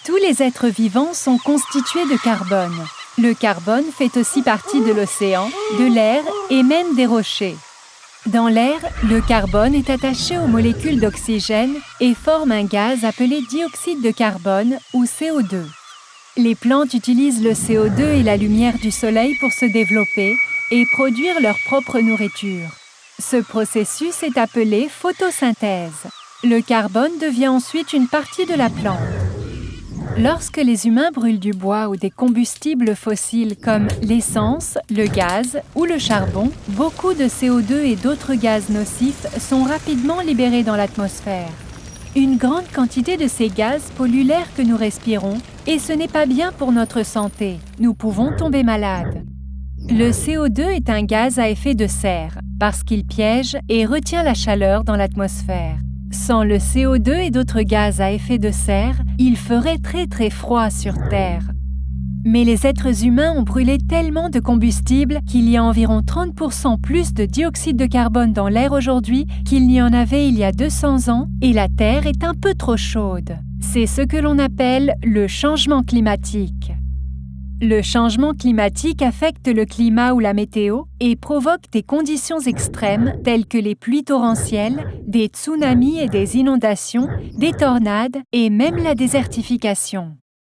Tous les êtres vivants sont constitués de carbone. Le carbone fait aussi partie de l'océan, de l'air et même des rochers. Dans l'air, le carbone est attaché aux molécules d'oxygène et forme un gaz appelé dioxyde de carbone ou CO2. Les plantes utilisent le CO2 et la lumière du soleil pour se développer et produire leur propre nourriture. Ce processus est appelé photosynthèse. Le carbone devient ensuite une partie de la plante. Lorsque les humains brûlent du bois ou des combustibles fossiles comme l'essence, le gaz ou le charbon, beaucoup de CO2 et d'autres gaz nocifs sont rapidement libérés dans l'atmosphère. Une grande quantité de ces gaz pollue l'air que nous respirons et ce n'est pas bien pour notre santé. Nous pouvons tomber malades. Le CO2 est un gaz à effet de serre parce qu'il piège et retient la chaleur dans l'atmosphère. Sans le CO2 et d'autres gaz à effet de serre, il ferait très froid sur Terre. Mais les êtres humains ont brûlé tellement de combustible qu'il y a environ 30% plus de dioxyde de carbone dans l'air aujourd'hui qu'il n'y en avait il y a 200 ans et la Terre est un peu trop chaude. C'est ce que l'on appelle le changement climatique. Le changement climatique affecte le climat ou la météo et provoque des conditions extrêmes telles que les pluies torrentielles, des tsunamis et des inondations, des tornades et même la désertification.